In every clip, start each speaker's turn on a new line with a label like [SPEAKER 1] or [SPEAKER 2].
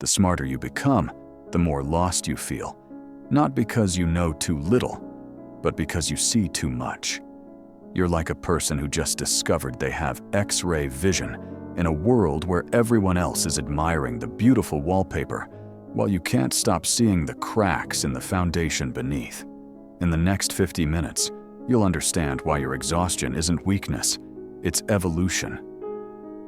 [SPEAKER 1] The smarter you become, the more lost you feel. Not because you know too little, but because you see too much. You're like a person who just discovered they have X-ray vision in a world where everyone else is admiring the beautiful wallpaper, while you can't stop seeing the cracks in the foundation beneath. In the next 50 minutes, you'll understand why your exhaustion isn't weakness, it's evolution.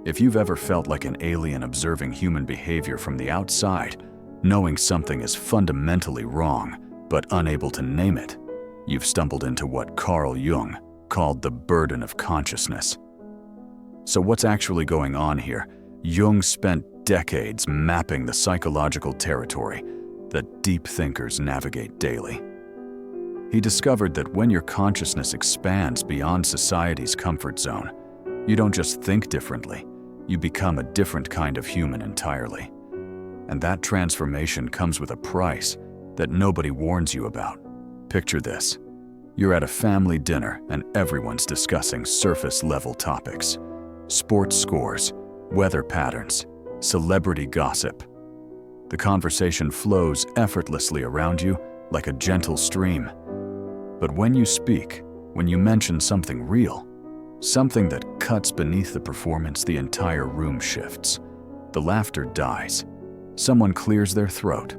[SPEAKER 1] If you've ever felt like an alien observing human behavior from the outside, knowing something is fundamentally wrong, but unable to name it, you've stumbled into what Carl Jung called the burden of consciousness. So what's actually going on here? Jung spent decades mapping the psychological territory that deep thinkers navigate daily. He discovered that when your consciousness expands beyond society's comfort zone, you don't just think differently, you become a different kind of human entirely. And that transformation comes with a price that nobody warns you about. Picture this. You're at a family dinner and everyone's discussing surface-level topics. Sports scores, weather patterns, celebrity gossip. The conversation flows effortlessly around you like a gentle stream. But when you speak, when you mention something real, something that cuts beneath the performance, the entire room shifts. The laughter dies. Someone clears their throat.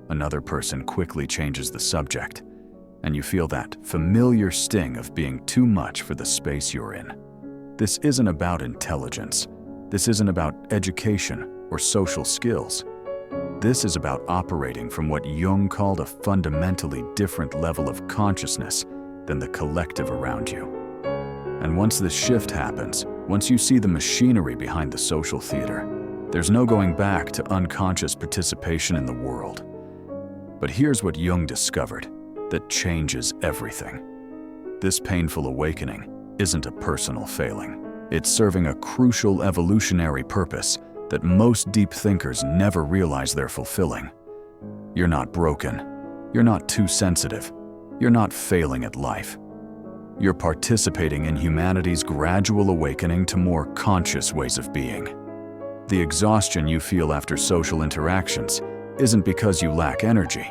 [SPEAKER 1] Another person quickly changes the subject. And you feel that familiar sting of being too much for the space you're in. This isn't about intelligence. This isn't about education or social skills. This is about operating from what Jung called a fundamentally different level of consciousness than the collective around you. And once this shift happens, once you see the machinery behind the social theater, there's no going back to unconscious participation in the world. But here's what Jung discovered that changes everything. This painful awakening isn't a personal failing. It's serving a crucial evolutionary purpose that most deep thinkers never realize they're fulfilling. You're not broken. You're not too sensitive. You're not failing at life. You're participating in humanity's gradual awakening to more conscious ways of being. The exhaustion you feel after social interactions isn't because you lack energy.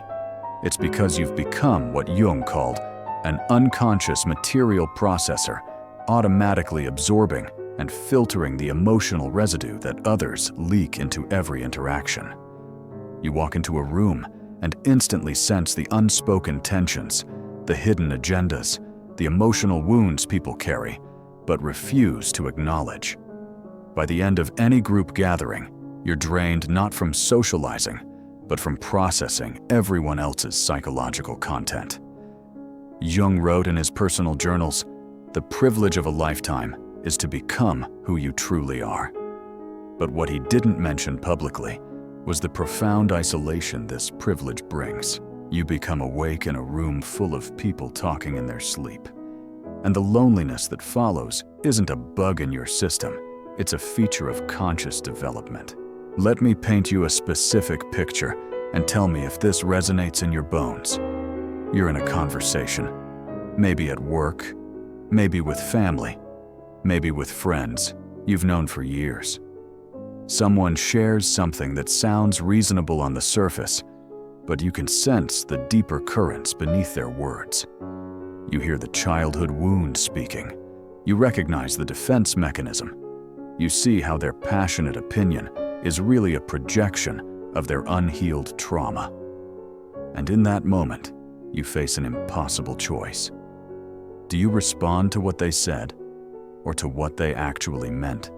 [SPEAKER 1] It's because you've become what Jung called an unconscious material processor, automatically absorbing and filtering the emotional residue that others leak into every interaction. You walk into a room and instantly sense the unspoken tensions, the hidden agendas, the emotional wounds people carry, but refuse to acknowledge. By the end of any group gathering, you're drained not from socializing, but from processing everyone else's psychological content. Jung wrote in his personal journals, "The privilege of a lifetime is to become who you truly are." But what he didn't mention publicly was the profound isolation this privilege brings. You become awake in a room full of people talking in their sleep. And the loneliness that follows isn't a bug in your system, it's a feature of conscious development. Let me paint you a specific picture and tell me if this resonates in your bones. You're in a conversation, maybe at work, maybe with family, maybe with friends you've known for years. Someone shares something that sounds reasonable on the surface, but you can sense the deeper currents beneath their words. You hear the childhood wound speaking. You recognize the defense mechanism. You see how their passionate opinion is really a projection of their unhealed trauma. And in that moment, you face an impossible choice. Do you respond to what they said, or to what they actually meant?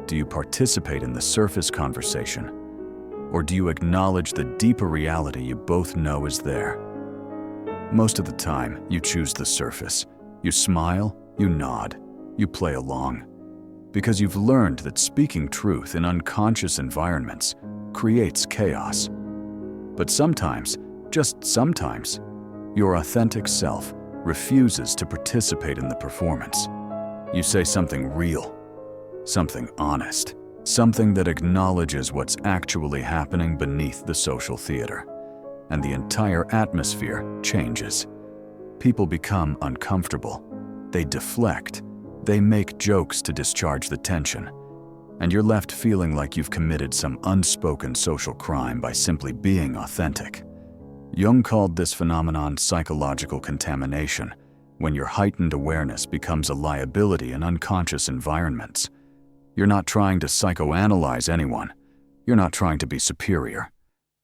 [SPEAKER 1] Do you participate in the surface conversation, or do you acknowledge the deeper reality you both know is there? Most of the time, you choose the surface. You smile, you nod, you play along, because you've learned that speaking truth in unconscious environments creates chaos. But sometimes, just sometimes, your authentic self refuses to participate in the performance. You say something real, something honest, something that acknowledges what's actually happening beneath the social theater, and the entire atmosphere changes. People become uncomfortable. They deflect. They make jokes to discharge the tension. and you're left feeling like you've committed some unspoken social crime by simply being authentic. Jung called this phenomenon psychological contamination, when your heightened awareness becomes a liability in unconscious environments. You're not trying to psychoanalyze anyone. You're not trying to be superior.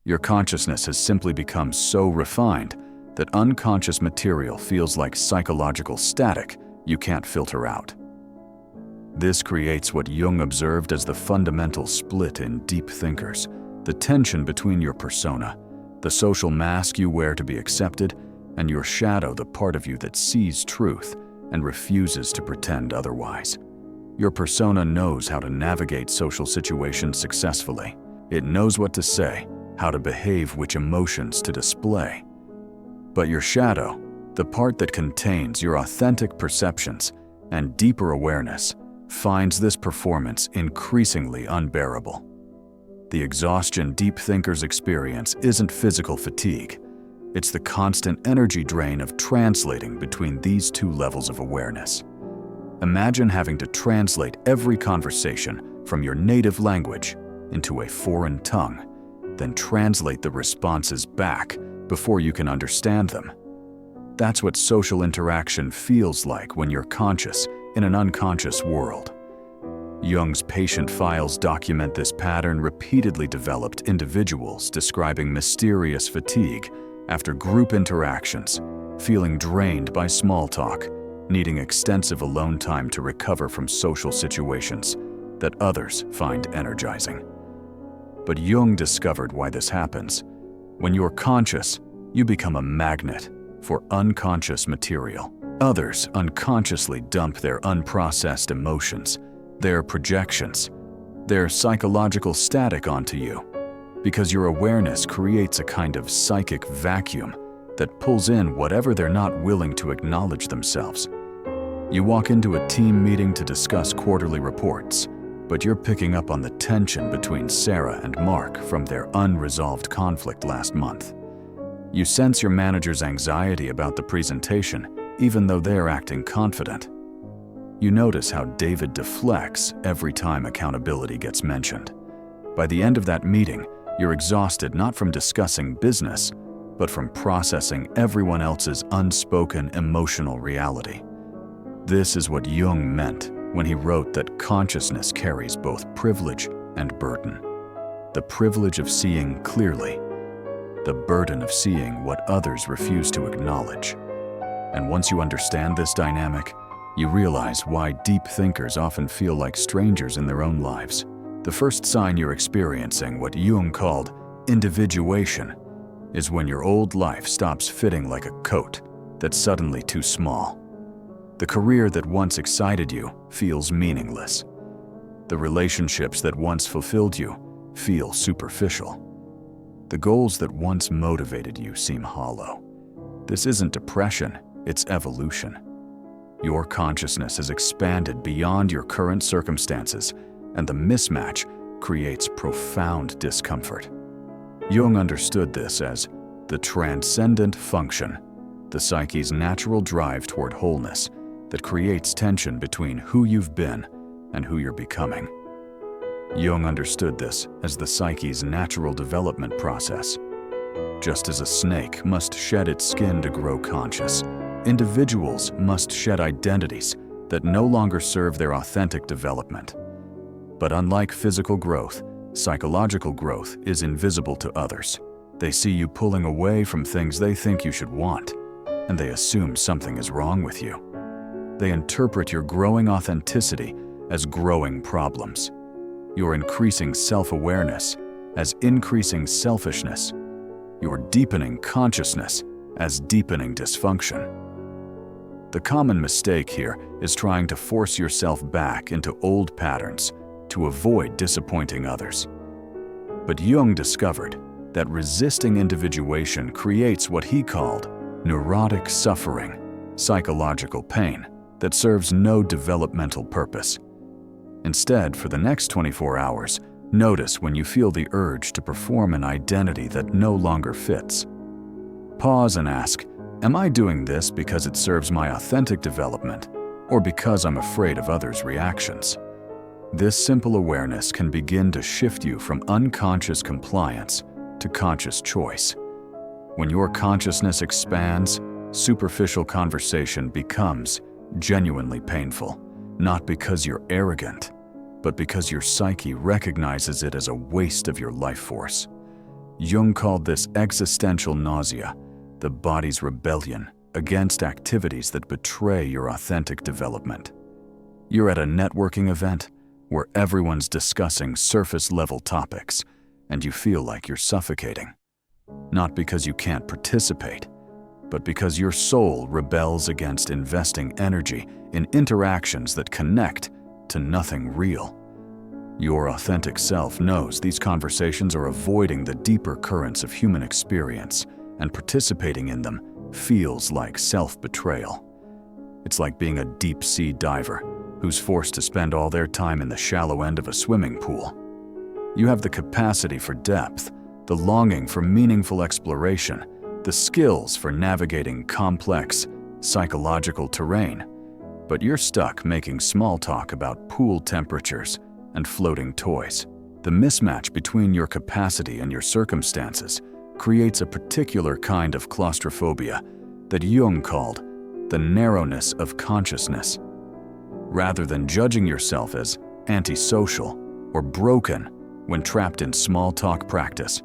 [SPEAKER 1] Your consciousness has simply become so refined that unconscious material feels like psychological static you can't filter out. This creates what Jung observed as the fundamental split in deep thinkers, the tension between your persona, the social mask you wear to be accepted, and your shadow, the part of you that sees truth and refuses to pretend otherwise. Your persona knows how to navigate social situations successfully. It knows what to say, how to behave, which emotions to display. But your shadow, the part that contains your authentic perceptions and deeper awareness, finds this performance increasingly unbearable. The exhaustion deep thinkers experience isn't physical fatigue. It's the constant energy drain of translating between these two levels of awareness. Imagine having to translate every conversation from your native language into a foreign tongue, then translate the responses back before you can understand them. That's what social interaction feels like when you're conscious in an unconscious world. Jung's patient files document this pattern. Repeatedly developed individuals describing mysterious fatigue after group interactions, feeling drained by small talk, needing extensive alone time to recover from social situations that others find energizing. But Jung discovered why this happens. When you're conscious, you become a magnet for unconscious material. Others unconsciously dump their unprocessed emotions, their projections, their psychological static onto you, because your awareness creates a kind of psychic vacuum that pulls in whatever they're not willing to acknowledge themselves. You walk into a team meeting to discuss quarterly reports, but you're picking up on the tension between Sarah and Mark from their unresolved conflict last month. You sense your manager's anxiety about the presentation, even though they're acting confident. You notice how David deflects every time accountability gets mentioned. By the end of that meeting, you're exhausted not from discussing business, but from processing everyone else's unspoken emotional reality. This is what Jung meant when he wrote that consciousness carries both privilege and burden. The privilege of seeing clearly, the burden of seeing what others refuse to acknowledge. And once you understand this dynamic, you realize why deep thinkers often feel like strangers in their own lives. The first sign you're experiencing what Jung called individuation is when your old life stops fitting like a coat that's suddenly too small. The career that once excited you feels meaningless. The relationships that once fulfilled you feel superficial. The goals that once motivated you seem hollow. This isn't depression, it's evolution. Your consciousness has expanded beyond your current circumstances, and the mismatch creates profound discomfort. Jung understood this as the transcendent function, the psyche's natural drive toward wholeness that creates tension between who you've been and who you're becoming. Jung understood this as the psyche's natural development process. Just as a snake must shed its skin to grow conscious, individuals must shed identities that no longer serve their authentic development. But unlike physical growth, psychological growth is invisible to others. They see you pulling away from things they think you should want, and they assume something is wrong with you. They interpret your growing authenticity as growing problems, your increasing self-awareness as increasing selfishness, your deepening consciousness as deepening dysfunction. The common mistake here is trying to force yourself back into old patterns to avoid disappointing others. But Jung discovered that resisting individuation creates what he called neurotic suffering, psychological pain that serves no developmental purpose. Instead, for the next 24 hours, notice when you feel the urge to perform an identity that no longer fits. Pause and ask, am I doing this because it serves my authentic development, or because I'm afraid of others' reactions? This simple awareness can begin to shift you from unconscious compliance to conscious choice. When your consciousness expands, superficial conversation becomes genuinely painful, not because you're arrogant, but because your psyche recognizes it as a waste of your life force. Jung called this existential nausea, the body's rebellion against activities that betray your authentic development. You're at a networking event where everyone's discussing surface-level topics, and you feel like you're suffocating. Not because you can't participate, but because your soul rebels against investing energy in interactions that connect to nothing real. Your authentic self knows these conversations are avoiding the deeper currents of human experience, and participating in them feels like self-betrayal. It's like being a deep-sea diver who's forced to spend all their time in the shallow end of a swimming pool. You have the capacity for depth, the longing for meaningful exploration, the skills for navigating complex, psychological terrain, but you're stuck making small talk about pool temperatures and floating toys. The mismatch between your capacity and your circumstances creates a particular kind of claustrophobia that Jung called the narrowness of consciousness. Rather than judging yourself as antisocial or broken when trapped in small talk practice,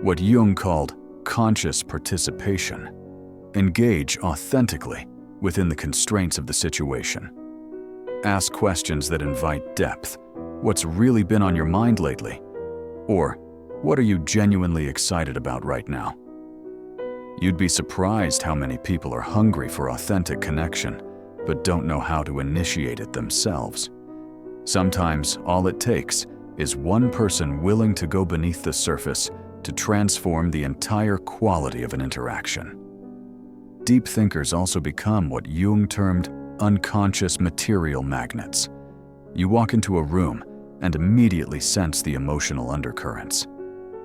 [SPEAKER 1] what Jung called conscious participation, engage authentically within the constraints of the situation. Ask questions that invite depth. What's really been on your mind lately? Or, what are you genuinely excited about right now? You'd be surprised how many people are hungry for authentic connection, but don't know how to initiate it themselves. Sometimes all it takes is one person willing to go beneath the surface to transform the entire quality of an interaction. Deep thinkers also become what Jung termed unconscious material magnets. You walk into a room and immediately sense the emotional undercurrents.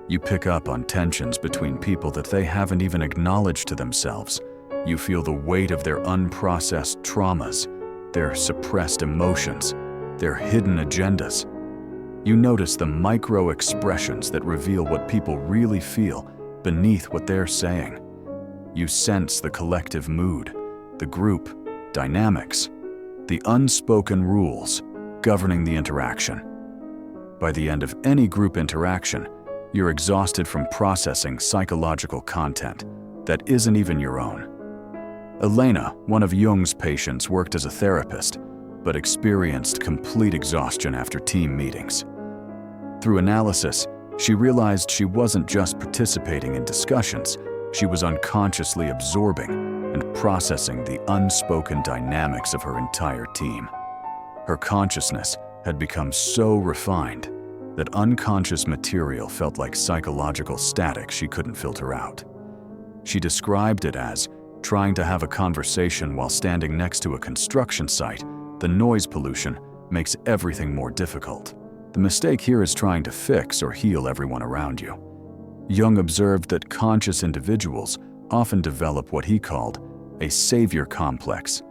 [SPEAKER 1] You pick up on tensions between people that they haven't even acknowledged to themselves. You feel the weight of their unprocessed traumas, their suppressed emotions, their hidden agendas. You notice the micro expressions that reveal what people really feel beneath what they're saying. You sense the collective mood, the group dynamics, the unspoken rules governing the interaction. By the end of any group interaction, you're exhausted from processing psychological content that isn't even your own. Elena, one of Jung's patients, worked as a therapist, but experienced complete exhaustion after team meetings. Through analysis, she realized she wasn't just participating in discussions, she was unconsciously absorbing and processing the unspoken dynamics of her entire team. Her consciousness had become so refined that unconscious material felt like psychological static she couldn't filter out. She described it as trying to have a conversation while standing next to a construction site. The noise pollution makes everything more difficult. The mistake here is trying to fix or heal everyone around you. Jung observed that conscious individuals often develop what he called a savior complex,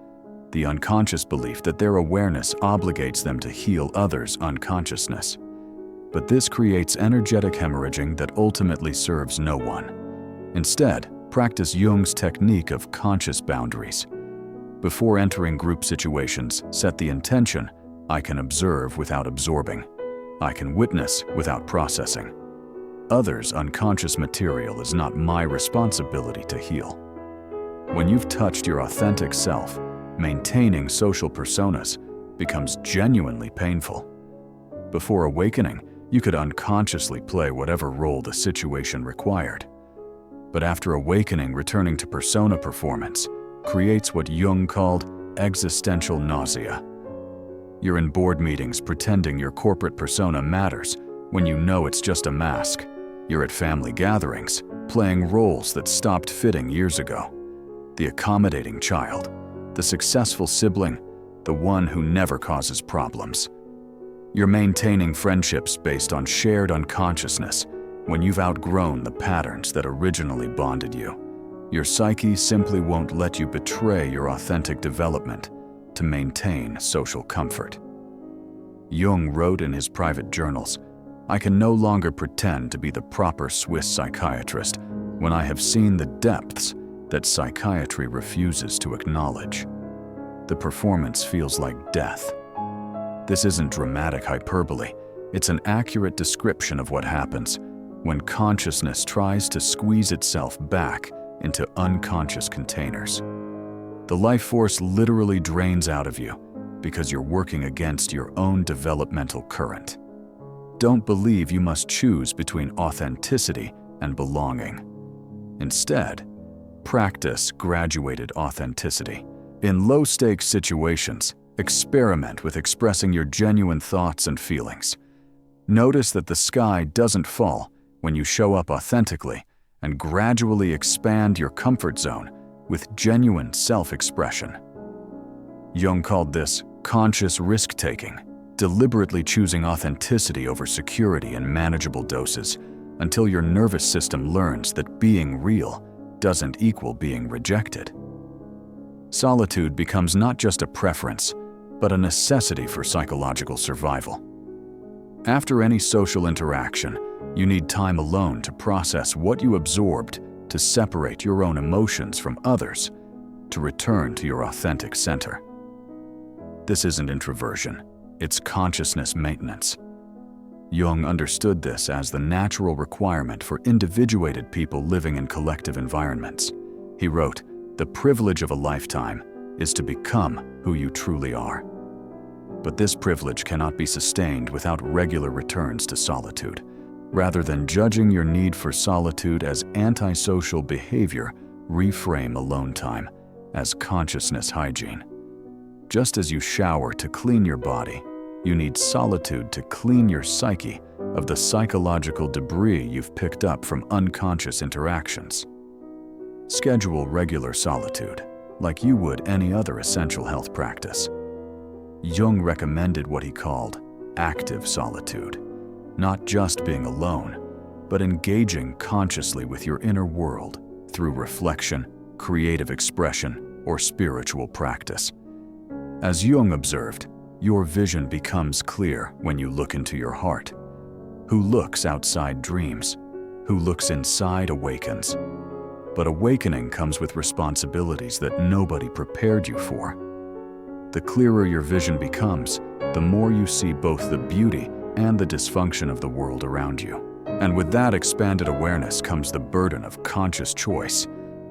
[SPEAKER 1] the unconscious belief that their awareness obligates them to heal others' unconsciousness. But this creates energetic hemorrhaging that ultimately serves no one. Instead, practice Jung's technique of conscious boundaries. Before entering group situations, set the intention: I can observe without absorbing. I can witness without processing. Others' unconscious material is not my responsibility to heal. When you've touched your authentic self, maintaining social personas becomes genuinely painful. Before awakening, you could unconsciously play whatever role the situation required. But after awakening, returning to persona performance creates what Jung called existential nausea. You're in board meetings pretending your corporate persona matters when you know it's just a mask. You're at family gatherings playing roles that stopped fitting years ago. The accommodating child, the successful sibling, the one who never causes problems. You're maintaining friendships based on shared unconsciousness when you've outgrown the patterns that originally bonded you. Your psyche simply won't let you betray your authentic development to maintain social comfort. Jung wrote in his private journals, "I can no longer pretend to be the proper Swiss psychiatrist when I have seen the depths that psychiatry refuses to acknowledge. The performance feels like death." This isn't dramatic hyperbole. It's an accurate description of what happens when consciousness tries to squeeze itself back into unconscious containers. The life force literally drains out of you because you're working against your own developmental current. Don't believe you must choose between authenticity and belonging. Instead, practice graduated authenticity. In low-stakes situations, experiment with expressing your genuine thoughts and feelings. Notice that the sky doesn't fall when you show up authentically, and gradually expand your comfort zone with genuine self-expression. Jung called this conscious risk-taking, deliberately choosing authenticity over security in manageable doses until your nervous system learns that being real doesn't equal being rejected. Solitude becomes not just a preference, but a necessity for psychological survival. After any social interaction, you need time alone to process what you absorbed, to separate your own emotions from others, to return to your authentic center. This isn't introversion, it's consciousness maintenance. Jung understood this as the natural requirement for individuated people living in collective environments. He wrote, "The privilege of a lifetime is to become who you truly are." But this privilege cannot be sustained without regular returns to solitude. Rather than judging your need for solitude as antisocial behavior, reframe alone time as consciousness hygiene. Just as you shower to clean your body, you need solitude to clean your psyche of the psychological debris you've picked up from unconscious interactions. Schedule regular solitude, like you would any other essential health practice. Jung recommended what he called active solitude, not just being alone, but engaging consciously with your inner world through reflection, creative expression, or spiritual practice. As Jung observed, your vision becomes clear when you look into your heart. Who looks outside dreams, who looks inside awakens. But awakening comes with responsibilities that nobody prepared you for. The clearer your vision becomes, the more you see both the beauty and the dysfunction of the world around you. And with that expanded awareness comes the burden of conscious choice.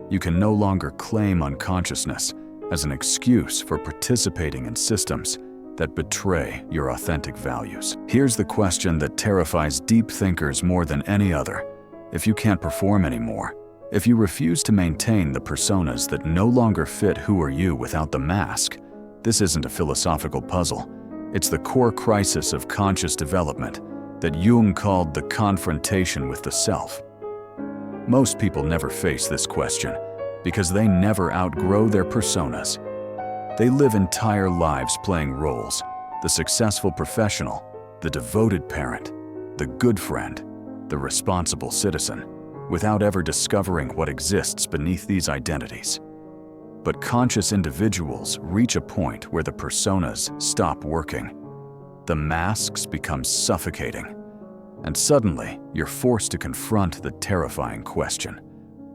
[SPEAKER 1] You can no longer claim unconsciousness as an excuse for participating in systems that betray your authentic values. Here's the question that terrifies deep thinkers more than any other. If you can't perform anymore, if you refuse to maintain the personas that no longer fit who are you without the mask, this isn't a philosophical puzzle. It's the core crisis of conscious development that Jung called the confrontation with the self. Most people never face this question because they never outgrow their personas. They live entire lives playing roles: the successful professional, the devoted parent, the good friend, the responsible citizen, without ever discovering what exists beneath these identities. But conscious individuals reach a point where the personas stop working. The masks become suffocating. And suddenly, you're forced to confront the terrifying question.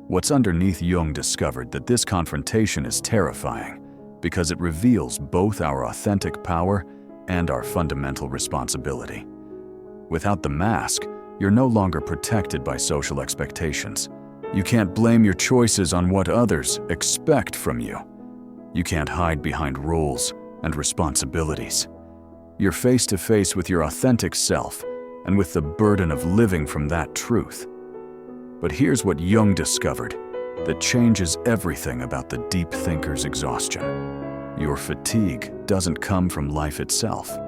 [SPEAKER 1] What's underneath? Jung discovered that this confrontation is terrifying because it reveals both our authentic power and our fundamental responsibility. Without the mask, you're no longer protected by social expectations. You can't blame your choices on what others expect from you. You can't hide behind roles and responsibilities. You're face to face with your authentic self and with the burden of living from that truth. But here's what Jung discovered that changes everything about the deep thinker's exhaustion. Your fatigue doesn't come from life itself.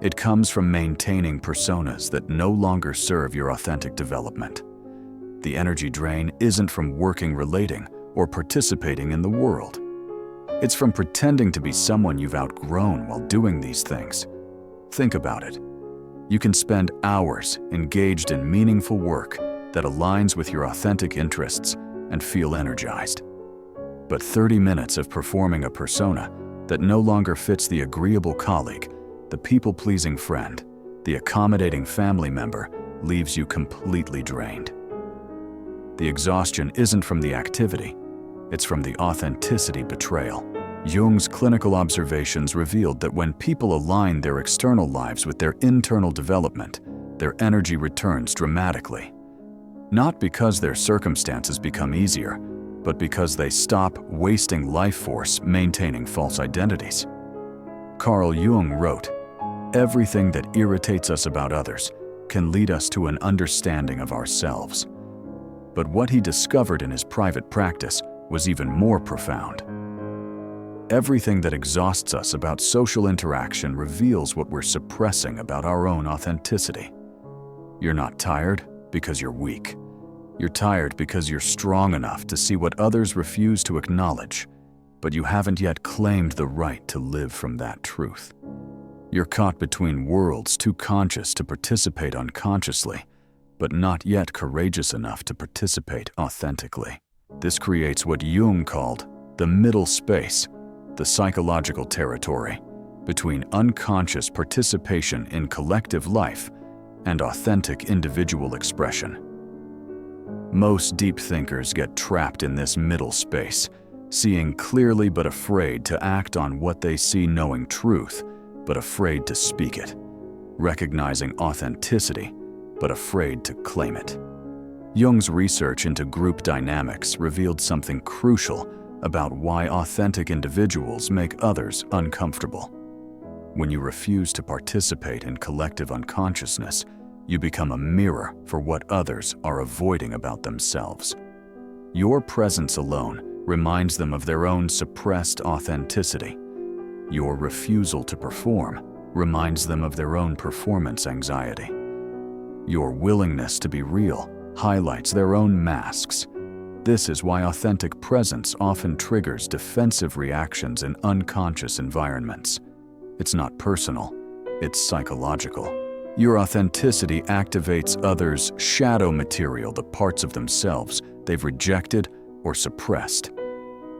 [SPEAKER 1] It comes from maintaining personas that no longer serve your authentic development. The energy drain isn't from working, relating, or participating in the world. It's from pretending to be someone you've outgrown while doing these things. Think about it. You can spend hours engaged in meaningful work that aligns with your authentic interests and feel energized. But 30 minutes of performing a persona that no longer fits the agreeable colleague The people-pleasing friend, the accommodating family member leaves you completely drained. The exhaustion isn't from the activity, it's from the authenticity betrayal. Jung's clinical observations revealed that when people align their external lives with their internal development, their energy returns dramatically. Not because their circumstances become easier, but because they stop wasting life force maintaining false identities. Carl Jung wrote, "Everything that irritates us about others can lead us to an understanding of ourselves." But what he discovered in his private practice was even more profound. Everything that exhausts us about social interaction reveals what we're suppressing about our own authenticity. You're not tired because you're weak. You're tired because you're strong enough to see what others refuse to acknowledge, but you haven't yet claimed the right to live from that truth. You're caught between worlds, too conscious to participate unconsciously, but not yet courageous enough to participate authentically. This creates what Jung called the middle space, the psychological territory between unconscious participation in collective life and authentic individual expression. Most deep thinkers get trapped in this middle space, seeing clearly but afraid to act on what they see, knowing truth but afraid to speak it, recognizing authenticity but afraid to claim it. Jung's research into group dynamics revealed something crucial about why authentic individuals make others uncomfortable. When you refuse to participate in collective unconsciousness, you become a mirror for what others are avoiding about themselves. Your presence alone reminds them of their own suppressed authenticity. Your refusal to perform reminds them of their own performance anxiety. Your willingness to be real highlights their own masks. This is why authentic presence often triggers defensive reactions in unconscious environments. It's not personal, it's psychological. Your authenticity activates others' shadow material, the parts of themselves they've rejected or suppressed.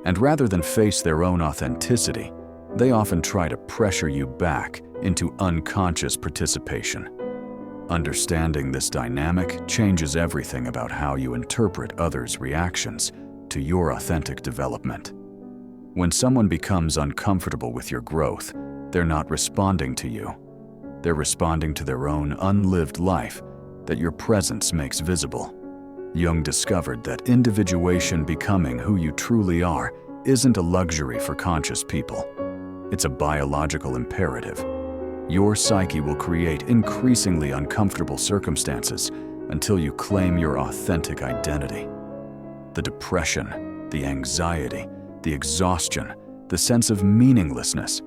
[SPEAKER 1] And rather than face their own authenticity, they often try to pressure you back into unconscious participation. Understanding this dynamic changes everything about how you interpret others' reactions to your authentic development. When someone becomes uncomfortable with your growth, they're not responding to you. They're responding to their own unlived life that your presence makes visible. Jung discovered that individuation, becoming who you truly are, isn't a luxury for conscious people. It's a biological imperative. Your psyche will create increasingly uncomfortable circumstances until you claim your authentic identity. The depression, the anxiety, the exhaustion, the sense of meaninglessness,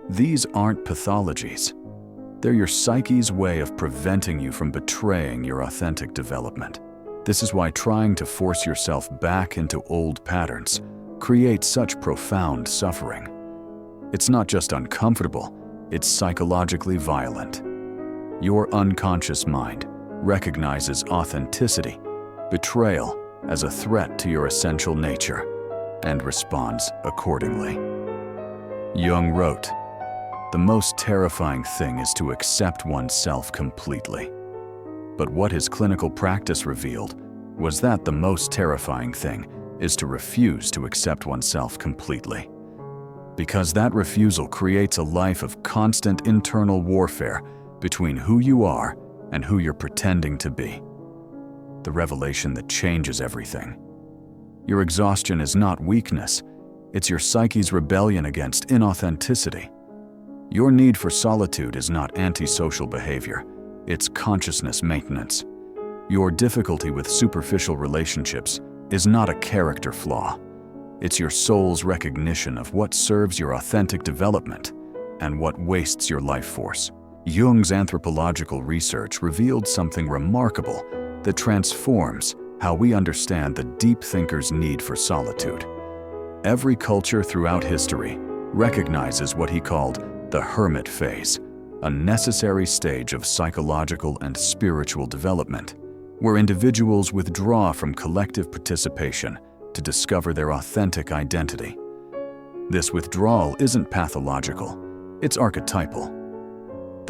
[SPEAKER 1] these aren't pathologies. They're your psyche's way of preventing you from betraying your authentic development. This is why trying to force yourself back into old patterns creates such profound suffering. It's not just uncomfortable, it's psychologically violent. Your unconscious mind recognizes authenticity, betrayal as a threat to your essential nature, and responds accordingly. Jung wrote, "The most terrifying thing is to accept oneself completely." But what his clinical practice revealed was that the most terrifying thing is to refuse to accept oneself completely. Because that refusal creates a life of constant internal warfare between who you are and who you're pretending to be. The revelation that changes everything. Your exhaustion is not weakness, it's your psyche's rebellion against inauthenticity. Your need for solitude is not antisocial behavior, it's consciousness maintenance. Your difficulty with superficial relationships is not a character flaw. It's your soul's recognition of what serves your authentic development and what wastes your life force. Jung's anthropological research revealed something remarkable that transforms how we understand the deep thinker's need for solitude. Every culture throughout history recognizes what he called the hermit phase, a necessary stage of psychological and spiritual development, where individuals withdraw from collective participation to discover their authentic identity. This withdrawal isn't pathological, it's archetypal.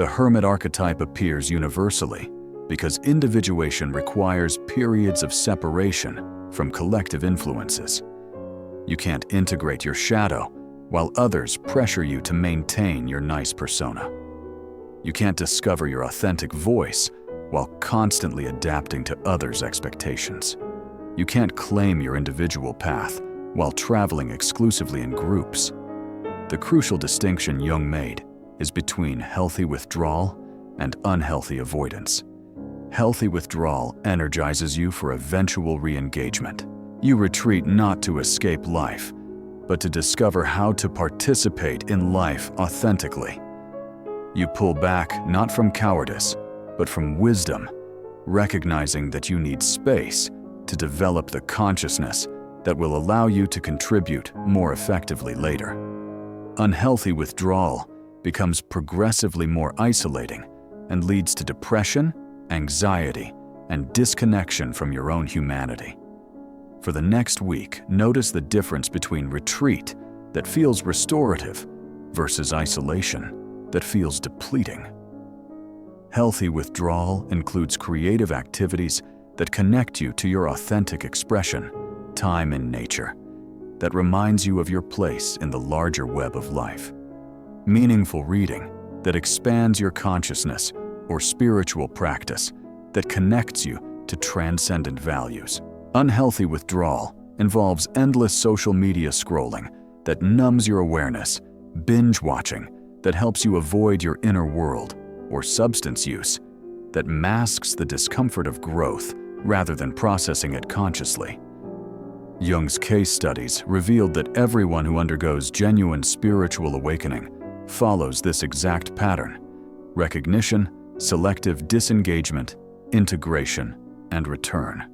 [SPEAKER 1] The hermit archetype appears universally because individuation requires periods of separation from collective influences. You can't integrate your shadow while others pressure you to maintain your nice persona. You can't discover your authentic voice while constantly adapting to others' expectations. You can't claim your individual path while traveling exclusively in groups. The crucial distinction Jung made is between healthy withdrawal and unhealthy avoidance. Healthy withdrawal energizes you for eventual re-engagement. You retreat not to escape life, but to discover how to participate in life authentically. You pull back not from cowardice, but from wisdom, recognizing that you need space to develop the consciousness that will allow you to contribute more effectively later. Unhealthy withdrawal becomes progressively more isolating and leads to depression, anxiety, and disconnection from your own humanity. For the next week, notice the difference between retreat that feels restorative versus isolation that feels depleting. Healthy withdrawal includes creative activities that connect you to your authentic expression, time in nature, that reminds you of your place in the larger web of life. Meaningful reading that expands your consciousness, or spiritual practice that connects you to transcendent values. Unhealthy withdrawal involves endless social media scrolling that numbs your awareness, binge watching that helps you avoid your inner world, or substance use that masks the discomfort of growth rather than processing it consciously. Jung's case studies revealed that everyone who undergoes genuine spiritual awakening follows this exact pattern: recognition, selective disengagement, integration, and return.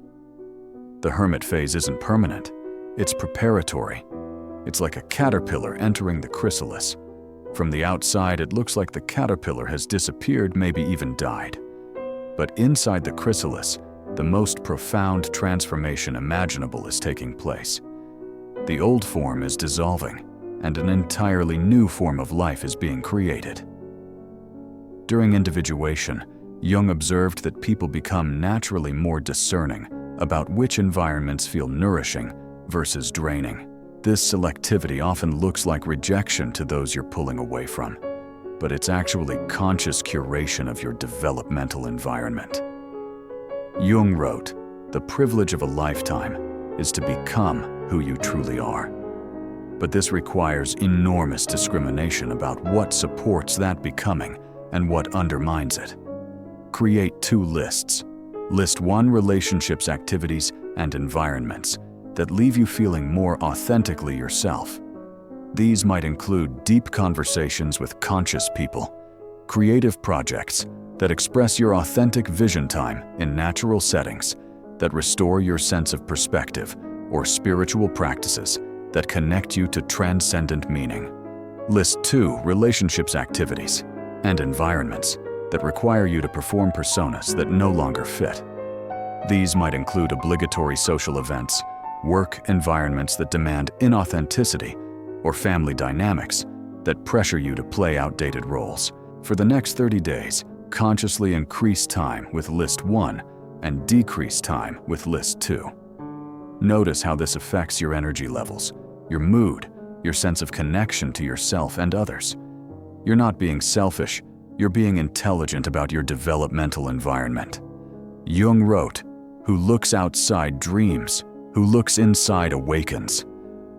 [SPEAKER 1] The hermit phase isn't permanent, it's preparatory. It's like a caterpillar entering the chrysalis. From the outside, it looks like the caterpillar has disappeared, maybe even died. But inside the chrysalis, the most profound transformation imaginable is taking place. The old form is dissolving, and an entirely new form of life is being created. During individuation, Jung observed that people become naturally more discerning about which environments feel nourishing versus draining. This selectivity often looks like rejection to those you're pulling away from, but it's actually conscious curation of your developmental environment. Jung wrote, "The privilege of a lifetime is to become who you truly are." But this requires enormous discrimination about what supports that becoming and what undermines it. Create two lists. List 1, relationships, activities, and environments that leave you feeling more authentically yourself. These might include deep conversations with conscious people, creative projects that express your authentic vision, time in natural settings that restore your sense of perspective, or spiritual practices that connect you to transcendent meaning. List 2, relationships, activities, and environments that require you to perform personas that no longer fit. These might include obligatory social events, work environments that demand inauthenticity, or family dynamics that pressure you to play outdated roles. For the next 30 days, consciously increase time with list 1 and decrease time with list 2. Notice how this affects your energy levels, your mood, your sense of connection to yourself and others. You're not being selfish, you're being intelligent about your developmental environment. Jung wrote, "Who looks outside dreams, who looks inside awakens."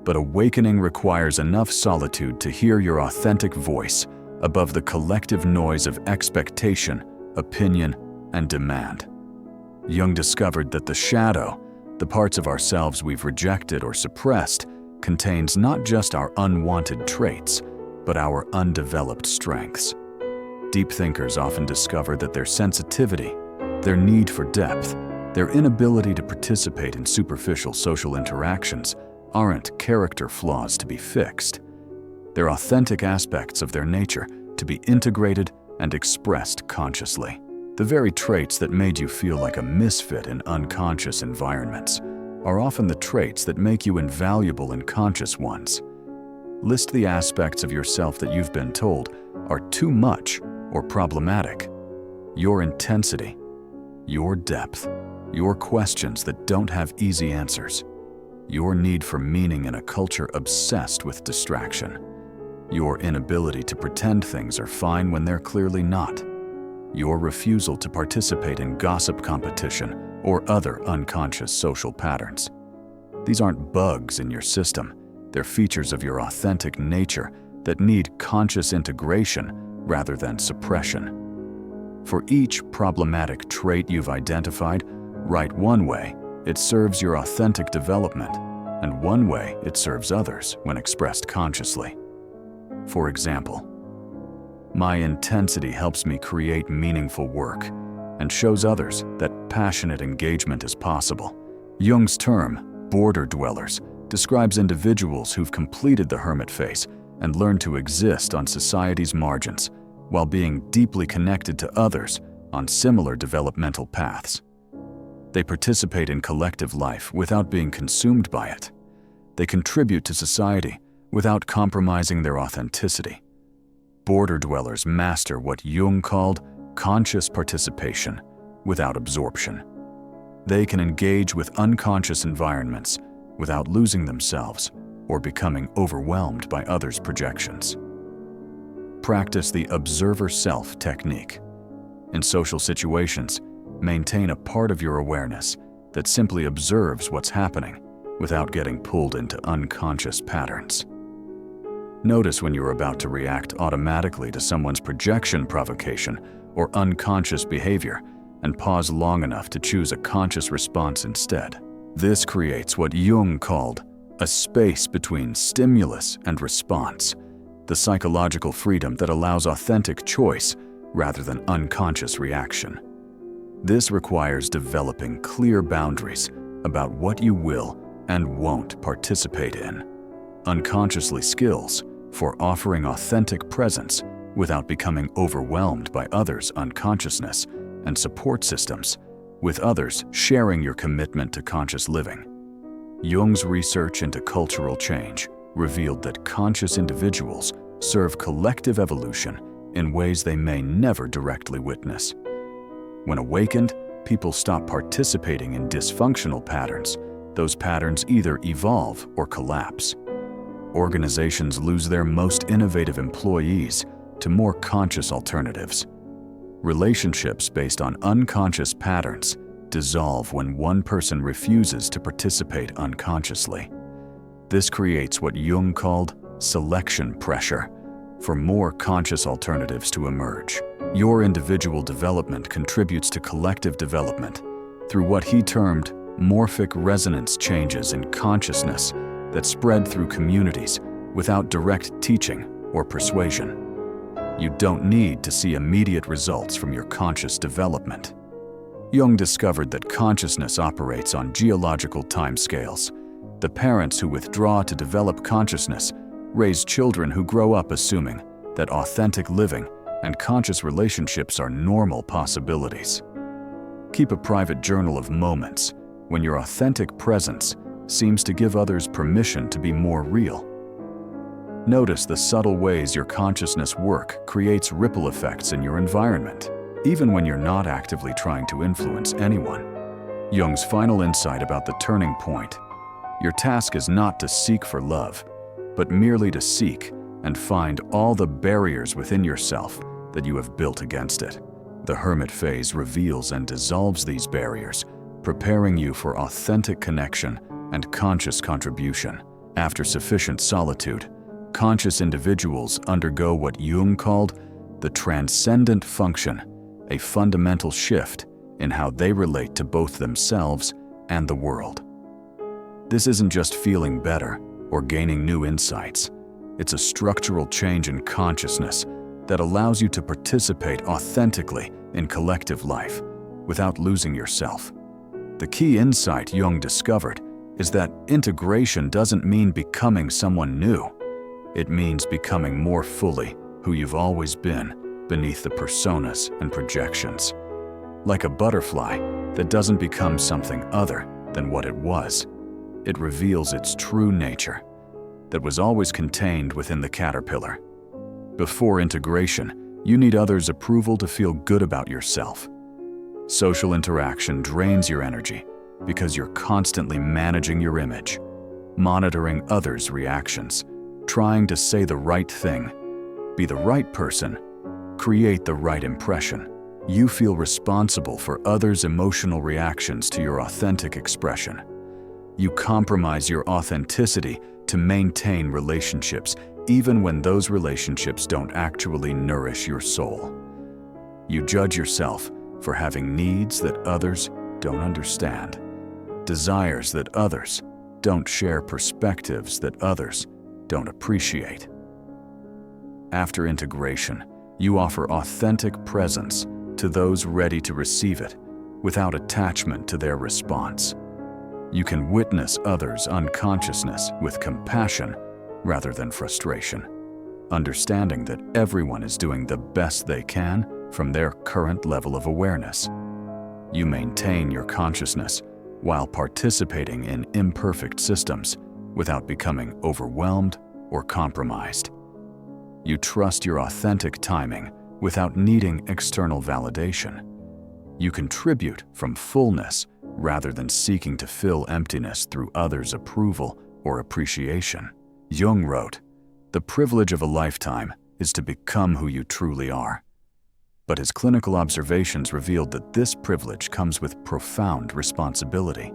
[SPEAKER 1] But awakening requires enough solitude to hear your authentic voice above the collective noise of expectation, opinion, and demand. Jung discovered that the shadow, the parts of ourselves we've rejected or suppressed, contains not just our unwanted traits, but our undeveloped strengths. Deep thinkers often discover that their sensitivity, their need for depth, their inability to participate in superficial social interactions aren't character flaws to be fixed. They're authentic aspects of their nature to be integrated and expressed consciously. The very traits that made you feel like a misfit in unconscious environments are often the traits that make you invaluable in conscious ones. List the aspects of yourself that you've been told are too much or problematic. Your intensity, your depth, your questions that don't have easy answers, your need for meaning in a culture obsessed with distraction, your inability to pretend things are fine when they're clearly not, your refusal to participate in gossip competition or other unconscious social patterns. These aren't bugs in your system, they're features of your authentic nature that need conscious integration rather than suppression. For each problematic trait you've identified, write one way it serves your authentic development, and one way it serves others when expressed consciously. For example, my intensity helps me create meaningful work and shows others that passionate engagement is possible. Jung's term, border dwellers, describes individuals who've completed the hermit phase and learned to exist on society's margins while being deeply connected to others on similar developmental paths. They participate in collective life without being consumed by it. They contribute to society without compromising their authenticity. Border dwellers master what Jung called conscious participation without absorption. They can engage with unconscious environments without losing themselves or becoming overwhelmed by others' projections. Practice the observer self technique. In social situations, maintain a part of your awareness that simply observes what's happening without getting pulled into unconscious patterns. Notice when you're about to react automatically to someone's projection provocation or unconscious behavior and pause long enough to choose a conscious response instead. This creates what Jung called a space between stimulus and response, the psychological freedom that allows authentic choice rather than unconscious reaction. This requires developing clear boundaries about what you will and won't participate in, unconsciously skills for offering authentic presence without becoming overwhelmed by others' unconsciousness, and support systems, with others sharing your commitment to conscious living. Jung's research into cultural change revealed that conscious individuals serve collective evolution in ways they may never directly witness. When awakened, people stop participating in dysfunctional patterns. Those patterns either evolve or collapse. Organizations lose their most innovative employees to more conscious alternatives. Relationships based on unconscious patterns dissolve when one person refuses to participate unconsciously. This creates what Jung called selection pressure for more conscious alternatives to emerge. Your individual development contributes to collective development through what he termed morphic resonance changes in consciousness that spread through communities without direct teaching or persuasion. You don't need to see immediate results from your conscious development. Jung discovered that consciousness operates on geological timescales. The parents who withdraw to develop consciousness raise children who grow up assuming that authentic living and conscious relationships are normal possibilities. Keep a private journal of moments when your authentic presence seems to give others permission to be more real. Notice the subtle ways your consciousness work creates ripple effects in your environment, even when you're not actively trying to influence anyone. Jung's final insight about the turning point: your task is not to seek for love, but merely to seek and find all the barriers within yourself that you have built against it. The hermit phase reveals and dissolves these barriers, preparing you for authentic connection and conscious contribution. After sufficient solitude, conscious individuals undergo what Jung called the transcendent function, a fundamental shift in how they relate to both themselves and the world. This isn't just feeling better or gaining new insights. It's a structural change in consciousness that allows you to participate authentically in collective life without losing yourself. The key insight Jung discovered is that integration doesn't mean becoming someone new. It means becoming more fully who you've always been beneath the personas and projections. Like a butterfly that doesn't become something other than what it was, it reveals its true nature that was always contained within the caterpillar. Before integration, You need others' approval to feel good about yourself. Social interaction drains your energy because you're constantly managing your image, monitoring others' reactions, trying to say the right thing, be the right person, create the right impression. You feel responsible for others' emotional reactions to your authentic expression. You compromise your authenticity to maintain relationships, even when those relationships don't actually nourish your soul. You judge yourself for having needs that others don't understand, desires that others don't share, perspectives that others don't appreciate. After integration, you offer authentic presence to those ready to receive it without attachment to their response. You can witness others' unconsciousness with compassion rather than frustration, understanding that everyone is doing the best they can from their current level of awareness. You maintain your consciousness while participating in imperfect systems without becoming overwhelmed or compromised. You trust your authentic timing without needing external validation. You contribute from fullness rather than seeking to fill emptiness through others' approval or appreciation. Jung wrote, "The privilege of a lifetime is to become who you truly are." But his clinical observations revealed that this privilege comes with profound responsibility.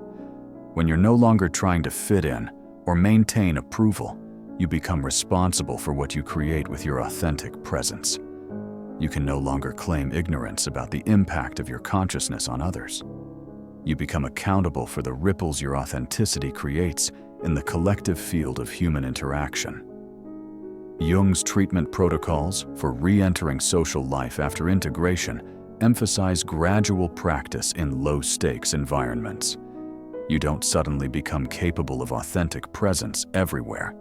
[SPEAKER 1] When you're no longer trying to fit in or maintain approval, you become responsible for what you create with your authentic presence. You can no longer claim ignorance about the impact of your consciousness on others. You become accountable for the ripples your authenticity creates in the collective field of human interaction. Jung's treatment protocols for re-entering social life after integration emphasize gradual practice in low-stakes environments. You don't suddenly become capable of authentic presence everywhere.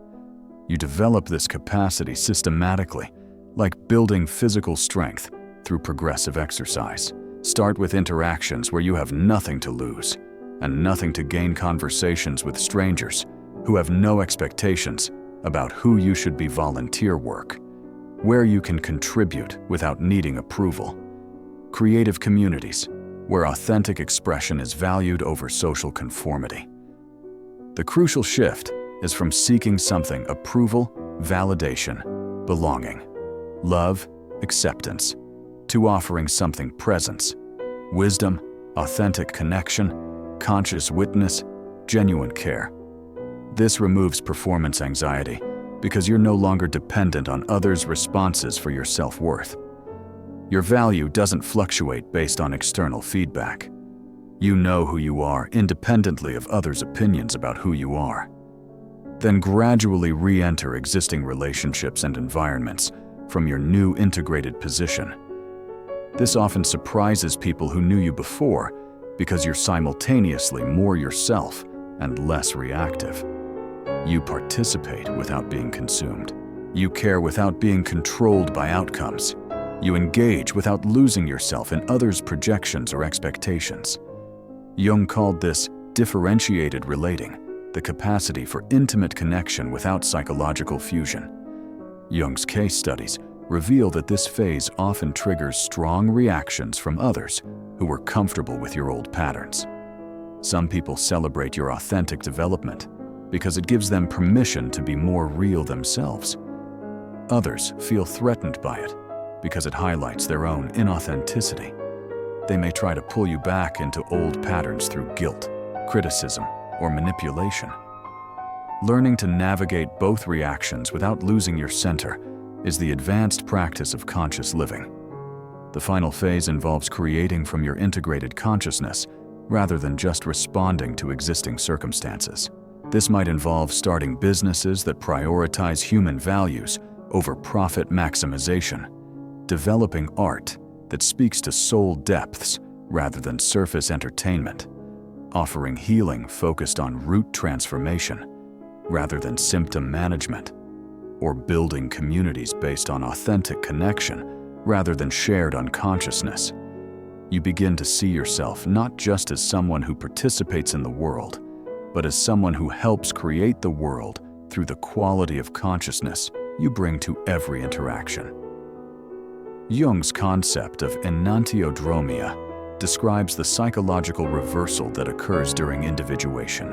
[SPEAKER 1] You develop this capacity systematically, like building physical strength through progressive exercise. Start with interactions where you have nothing to lose and nothing to gain. Conversations with strangers who have no expectations about who you should be. Volunteer work, where you can contribute without needing approval. Creative communities, where authentic expression is valued over social conformity. The crucial shift is from seeking something, approval, validation, belonging, love, acceptance, to offering something, presence, wisdom, authentic connection, conscious witness, genuine care. This removes performance anxiety because you're no longer dependent on others' responses for your self-worth. Your value doesn't fluctuate based on external feedback. You know who you are independently of others' opinions about who you are. Then gradually re-enter existing relationships and environments from your new integrated position. This often surprises people who knew you before because you're simultaneously more yourself and less reactive. You participate without being consumed. You care without being controlled by outcomes. You engage without losing yourself in others' projections or expectations. Jung called this differentiated relating, the capacity for intimate connection without psychological fusion. Jung's case studies reveal that this phase often triggers strong reactions from others who were comfortable with your old patterns. Some people celebrate your authentic development because it gives them permission to be more real themselves. Others feel threatened by it because it highlights their own inauthenticity. They may try to pull you back into old patterns through guilt, criticism, or manipulation. Learning to navigate both reactions without losing your center is the advanced practice of conscious living. The final phase involves creating from your integrated consciousness rather than just responding to existing circumstances. This might involve starting businesses that prioritize human values over profit maximization, developing art that speaks to soul depths rather than surface entertainment, offering healing focused on root transformation rather than symptom management, or building communities based on authentic connection rather than shared unconsciousness. You begin to see yourself not just as someone who participates in the world, but as someone who helps create the world through the quality of consciousness you bring to every interaction. Jung's concept of enantiodromia describes the psychological reversal that occurs during individuation.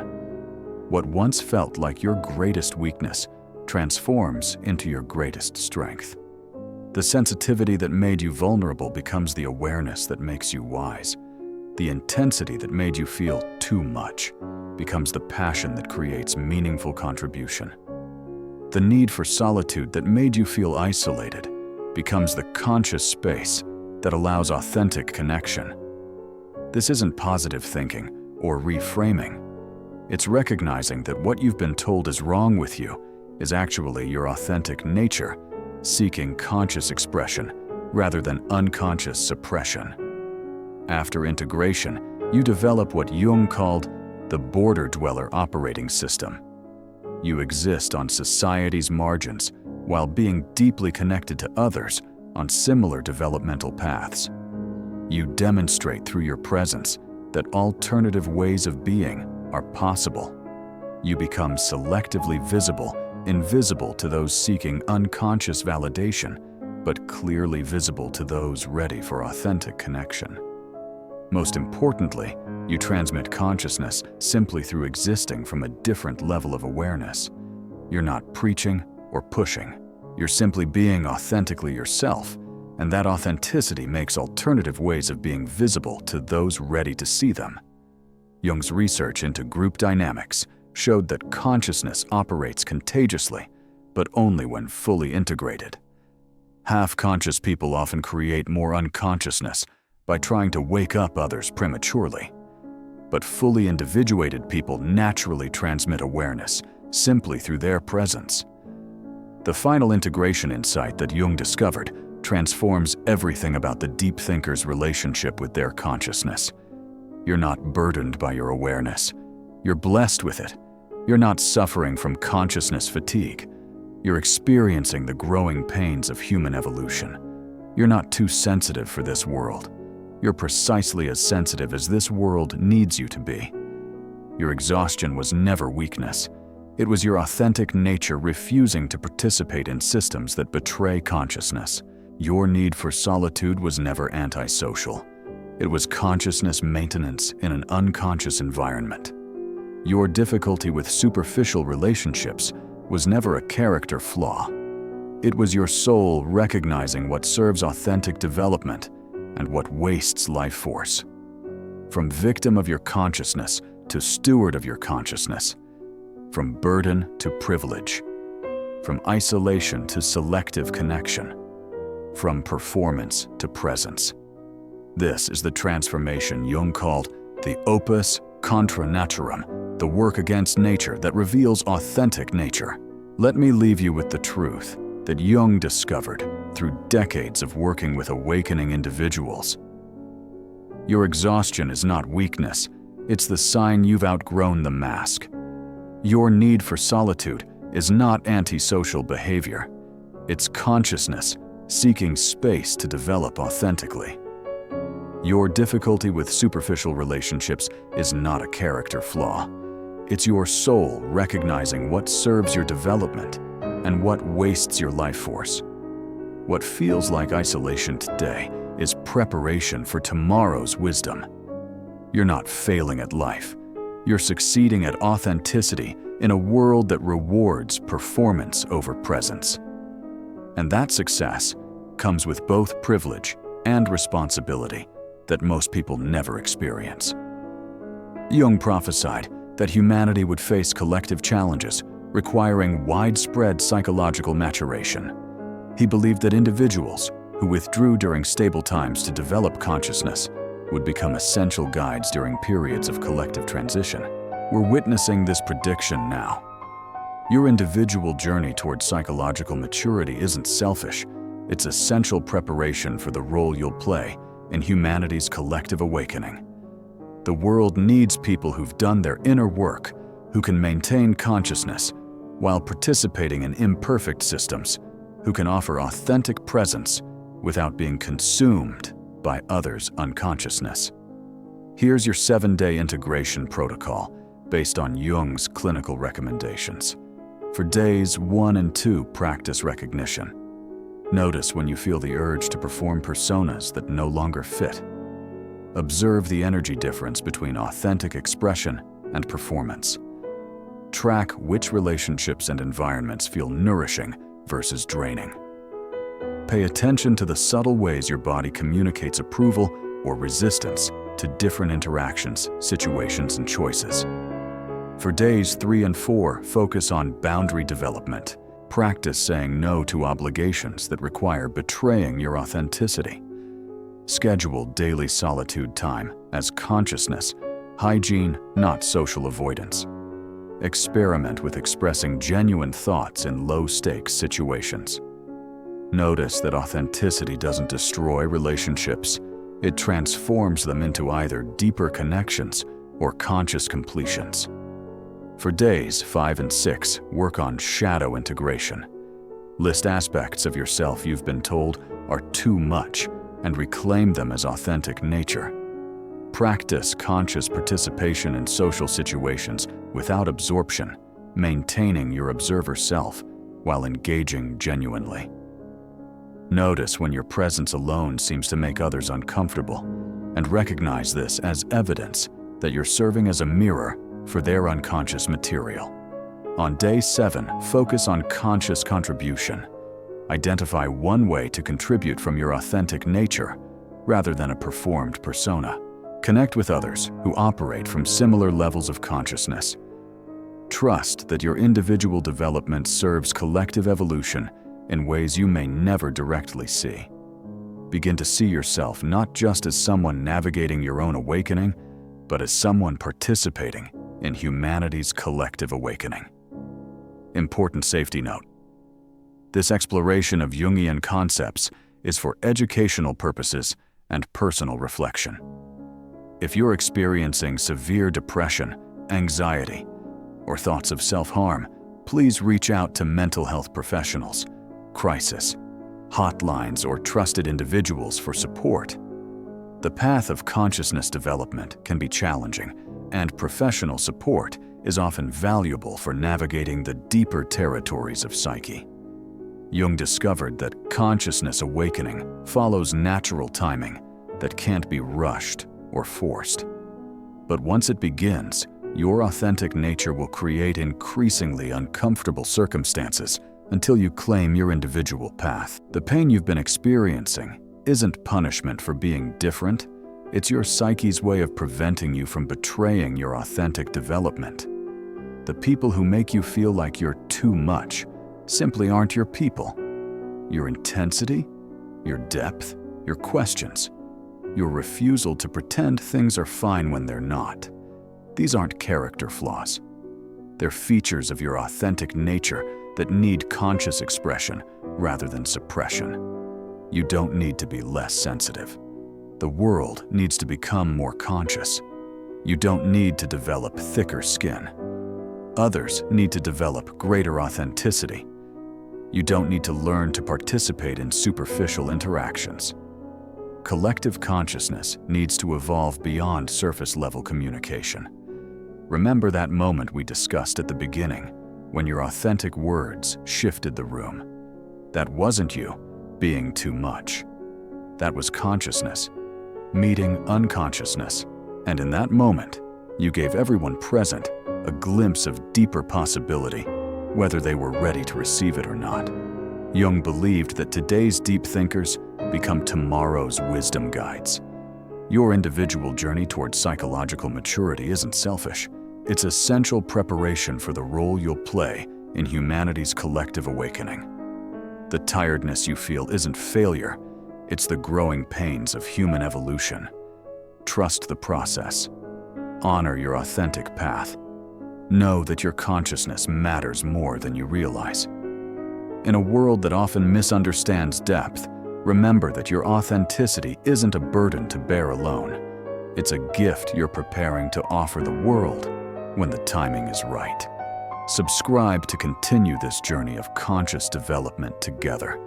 [SPEAKER 1] What once felt like your greatest weakness transforms into your greatest strength. The sensitivity that made you vulnerable becomes the awareness that makes you wise. The intensity that made you feel too much becomes the passion that creates meaningful contribution. The need for solitude that made you feel isolated becomes the conscious space that allows authentic connection. This isn't positive thinking or reframing. It's recognizing that what you've been told is wrong with you is actually your authentic nature, seeking conscious expression rather than unconscious suppression. After integration, you develop what Jung called the border dweller operating system. You exist on society's margins while being deeply connected to others on similar developmental paths. You demonstrate through your presence that alternative ways of being are possible. You become selectively visible, invisible to those seeking unconscious validation, but clearly visible to those ready for authentic connection. Most importantly, you transmit consciousness simply through existing from a different level of awareness. You're not preaching or pushing. You're simply being authentically yourself, and that authenticity makes alternative ways of being visible to those ready to see them. Jung's research into group dynamics showed that consciousness operates contagiously, but only when fully integrated. Half-conscious people often create more unconsciousness by trying to wake up others prematurely. But fully individuated people naturally transmit awareness simply through their presence. The final integration insight that Jung discovered transforms everything about the deep thinker's relationship with their consciousness. You're not burdened by your awareness. You're blessed with it. You're not suffering from consciousness fatigue. You're experiencing the growing pains of human evolution. You're not too sensitive for this world. You're precisely as sensitive as this world needs you to be. Your exhaustion was never weakness. It was your authentic nature refusing to participate in systems that betray consciousness. Your need for solitude was never antisocial. It was consciousness maintenance in an unconscious environment. Your difficulty with superficial relationships was never a character flaw. It was your soul recognizing what serves authentic development and what wastes life force. From victim of your consciousness to steward of your consciousness. From burden to privilege. From isolation to selective connection. From performance to presence. This is the transformation Jung called the opus contra naturam, the work against nature that reveals authentic nature. Let me leave you with the truth that Jung discovered through decades of working with awakening individuals. Your exhaustion is not weakness, it's the sign you've outgrown the mask. Your need for solitude is not antisocial behavior, it's consciousness seeking space to develop authentically. Your difficulty with superficial relationships is not a character flaw. It's your soul recognizing what serves your development and what wastes your life force. What feels like isolation today is preparation for tomorrow's wisdom. You're not failing at life. You're succeeding at authenticity in a world that rewards performance over presence. And that success comes with both privilege and responsibility that most people never experience. Jung prophesied that humanity would face collective challenges requiring widespread psychological maturation. He believed that individuals who withdrew during stable times to develop consciousness would become essential guides during periods of collective transition. We're witnessing this prediction now. Your individual journey toward psychological maturity isn't selfish. It's essential preparation for the role you'll play in humanity's collective awakening. The world needs people who've done their inner work, who can maintain consciousness while participating in imperfect systems, who can offer authentic presence without being consumed by others' unconsciousness. Here's your 7-day integration protocol based on Jung's clinical recommendations. For days 1 and 2, practice recognition. Notice when you feel the urge to perform personas that no longer fit. Observe the energy difference between authentic expression and performance. Track which relationships and environments feel nourishing versus draining. Pay attention to the subtle ways your body communicates approval or resistance to different interactions, situations, and choices. For days 3 and 4, focus on boundary development. Practice saying no to obligations that require betraying your authenticity. Schedule daily solitude time as consciousness, hygiene, not social avoidance. Experiment with expressing genuine thoughts in low-stakes situations. Notice that authenticity doesn't destroy relationships. It transforms them into either deeper connections or conscious completions. For days 5 and 6, work on shadow integration. List aspects of yourself you've been told are too much and reclaim them as authentic nature. Practice conscious participation in social situations without absorption, maintaining your observer self while engaging genuinely. Notice when your presence alone seems to make others uncomfortable, and recognize this as evidence that you're serving as a mirror for their unconscious material. On day 7, focus on conscious contribution. Identify one way to contribute from your authentic nature rather than a performed persona. Connect with others who operate from similar levels of consciousness. Trust that your individual development serves collective evolution in ways you may never directly see. Begin to see yourself not just as someone navigating your own awakening, but as someone participating in humanity's collective awakening. Important safety note. This exploration of Jungian concepts is for educational purposes and personal reflection. If you're experiencing severe depression, anxiety, or thoughts of self-harm, please reach out to mental health professionals, crisis hotlines, or trusted individuals for support. The path of consciousness development can be challenging, and professional support is often valuable for navigating the deeper territories of psyche. Jung discovered that consciousness awakening follows natural timing that can't be rushed or forced. But once it begins, your authentic nature will create increasingly uncomfortable circumstances until you claim your individual path. The pain you've been experiencing isn't punishment for being different. It's your psyche's way of preventing you from betraying your authentic development. The people who make you feel like you're too much simply aren't your people. Your intensity, your depth, your questions, your refusal to pretend things are fine when they're not. These aren't character flaws. They're features of your authentic nature that need conscious expression rather than suppression. You don't need to be less sensitive. The world needs to become more conscious. You don't need to develop thicker skin. Others need to develop greater authenticity. You don't need to learn to participate in superficial interactions. Collective consciousness needs to evolve beyond surface-level communication. Remember that moment we discussed at the beginning, when your authentic words shifted the room. That wasn't you being too much. That was consciousness meeting unconsciousness, and in that moment, you gave everyone present a glimpse of deeper possibility, whether they were ready to receive it or not. Jung believed that today's deep thinkers become tomorrow's wisdom guides. Your individual journey towards psychological maturity isn't selfish. It's essential preparation for the role you'll play in humanity's collective awakening. The tiredness you feel isn't failure. It's the growing pains of human evolution. Trust the process. Honor your authentic path. Know that your consciousness matters more than you realize. In a world that often misunderstands depth, remember that your authenticity isn't a burden to bear alone. It's a gift you're preparing to offer the world when the timing is right. Subscribe to continue this journey of conscious development together.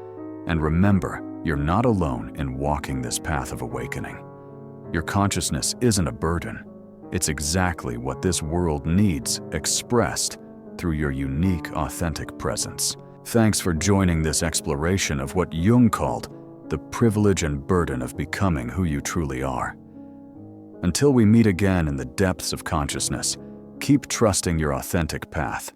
[SPEAKER 1] And remember, you're not alone in walking this path of awakening. Your consciousness isn't a burden. It's exactly what this world needs expressed through your unique, authentic presence. Thanks for joining this exploration of what Jung called the privilege and burden of becoming who you truly are. Until we meet again in the depths of consciousness, keep trusting your authentic path.